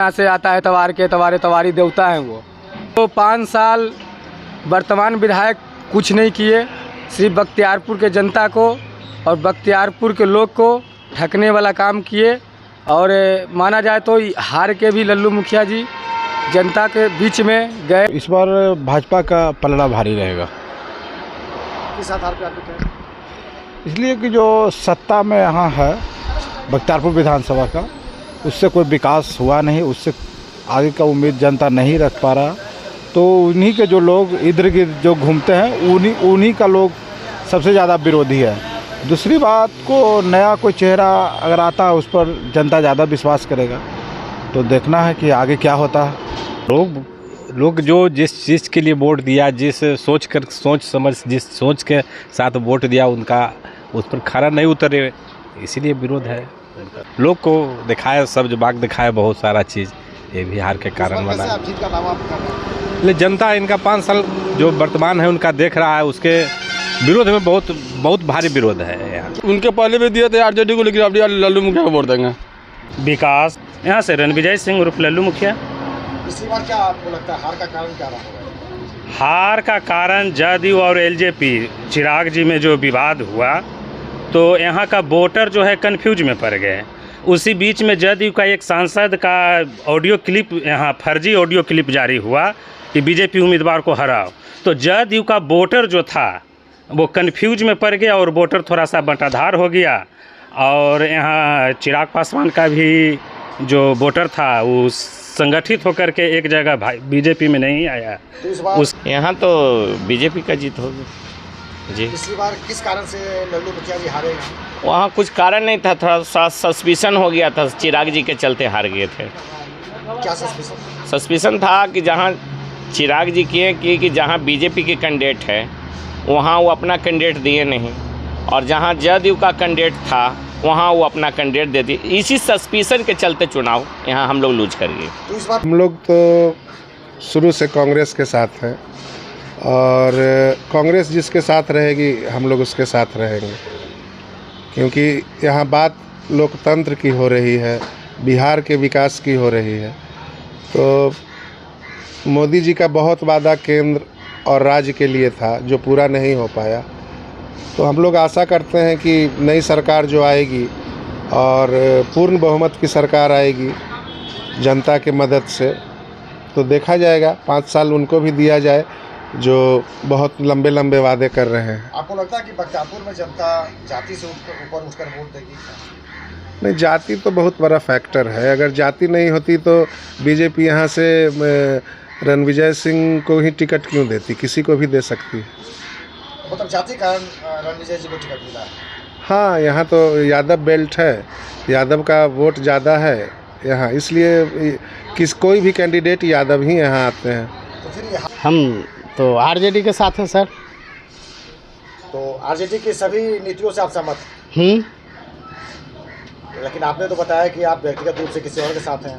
यहाँ से आता है तवार के तवारी देवता हैं वो। तो 5 साल वर्तमान विधायक कुछ नहीं किए, सिर्फ बख्तियारपुर के जनता को और बख्तियारपुर के लोग को ठगने वाला काम किए। और माना जाए तो हार के भी लल्लू मुखिया जी जनता के बीच में गए। इस बार भाजपा का पलड़ा भारी रहेगा। किस आधार पे आपको क्या? इसलिए कि जो सत्ता में यहाँ है बख्तियारपुर विधानसभा का, उससे कोई विकास हुआ नहीं, उससे आगे का उम्मीद जनता नहीं रख पा रहा। तो उन्हीं के जो लोग इधर गिर्द जो घूमते हैं उन्हीं का लोग सबसे ज़्यादा विरोधी है। दूसरी बात को नया कोई चेहरा अगर आता है उस पर जनता ज़्यादा विश्वास करेगा। तो देखना है कि आगे क्या होता है। लोग जो जिस चीज़ के लिए वोट दिया, जिस जिस सोच के साथ वोट दिया, उनका उस पर खरा नहीं उतरे, इसीलिए विरोध है। लोग को दिखाया, सब्ज बाग दिखाया बहुत सारा चीज़, ये भी हार के कारण बना है। इसलिए जनता इनका 5 साल जो वर्तमान है उनका देख रहा है, उसके विरोध में बहुत भारी विरोध है यहाँ। उनके पहले भी दिए थे आरजेडी को, लेकिन अब लल्लू मुखिया को वोट देंगे। विकास यहाँ से रणविजय सिंह उर्फ लल्लू मुखिया। पिछली बार क्या आपको लगता है हार का कारण क्या रहा होगा? हार का कारण जदयू और एलजेपी चिराग जी में जो विवाद हुआ, तो यहाँ का वोटर जो है कन्फ्यूज में पड़ गए। उसी बीच में जदयू का एक सांसद का ऑडियो क्लिप, यहाँ फर्जी ऑडियो क्लिप जारी हुआ कि बीजेपी उम्मीदवार को हराओ। तो जदयू का वोटर जो था वो कन्फ्यूज में पड़ गया और वोटर थोड़ा सा बंटाधार हो गया। और यहाँ चिराग पासवान का भी जो वोटर था वो संगठित होकर के एक जगह बीजेपी में नहीं आया। तो यहाँ तो बीजेपी का जीत होगी जी। पिछली बार किस कारण से लल्लू मुखिया जी हारे? वहाँ कुछ कारण नहीं था, थोड़ा सा सस्पिशन हो गया था, चिराग जी के चलते हार गए थे। क्या सस्पिशन? सस्पिशन था कि जहाँ चिराग जी किए कि जहाँ बीजेपी के कैंडिडेट है वहाँ वो अपना कैंडिडेट दिए नहीं, और जहाँ जदयू का कैंडिडेट था वहाँ वो अपना कैंडिडेट दे दिए। इसी सस्पिशन के चलते चुनाव यहाँ हम लोग लूज कर गए। तो इस बार हम लोग तो शुरू से कांग्रेस के साथ हैं, और कांग्रेस जिसके साथ रहेगी हम लोग उसके साथ रहेंगे, क्योंकि यहाँ बात लोकतंत्र की हो रही है, बिहार के विकास की हो रही है। तो मोदी जी का बहुत वादा केंद्र और राज्य के लिए था जो पूरा नहीं हो पाया। तो हम लोग आशा करते हैं कि नई सरकार जो आएगी और पूर्ण बहुमत की सरकार आएगी जनता के मदद से, तो देखा जाएगा 5 साल उनको भी दिया जाए जो बहुत लंबे लंबे वादे कर रहे हैं। आपको लगता है कि बख्तियारपुर में जनता जाति से ऊपर उठकर वोट देगी? नहीं, जाति तो बहुत बड़ा फैक्टर है। अगर जाति नहीं होती तो बीजेपी यहाँ से रणविजय सिंह को ही टिकट क्यों देती, किसी को भी दे सकती है। मतलब जाति कारण रणविजय जी को टिकट मिला है? हाँ, यहाँ तो यादव बेल्ट है, यादव का वोट ज़्यादा है यहाँ, इसलिए कोई भी कैंडिडेट यादव ही यहाँ आते हैं। तो फिर हम तो आरजेडी के साथ हैं सर। तो आरजेडी की सभी नीतियों से आप सहमत? लेकिन आपने तो बताया कि आप व्यक्तिगत रूप से किसी और के साथ हैं।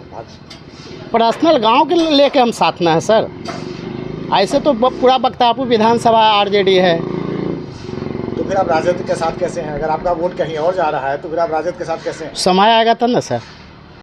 पर्सनल गांव के लेके हम साथ में हैं सर। ऐसे तो पूरा बख्तियारपुर विधानसभा आरजेडी है। तो फिर आप राजद के साथ कैसे हैं? अगर आपका वोट कहीं और जा रहा है तो फिर आप राजद के साथ कैसे हैं? समय आएगा तब ना सर।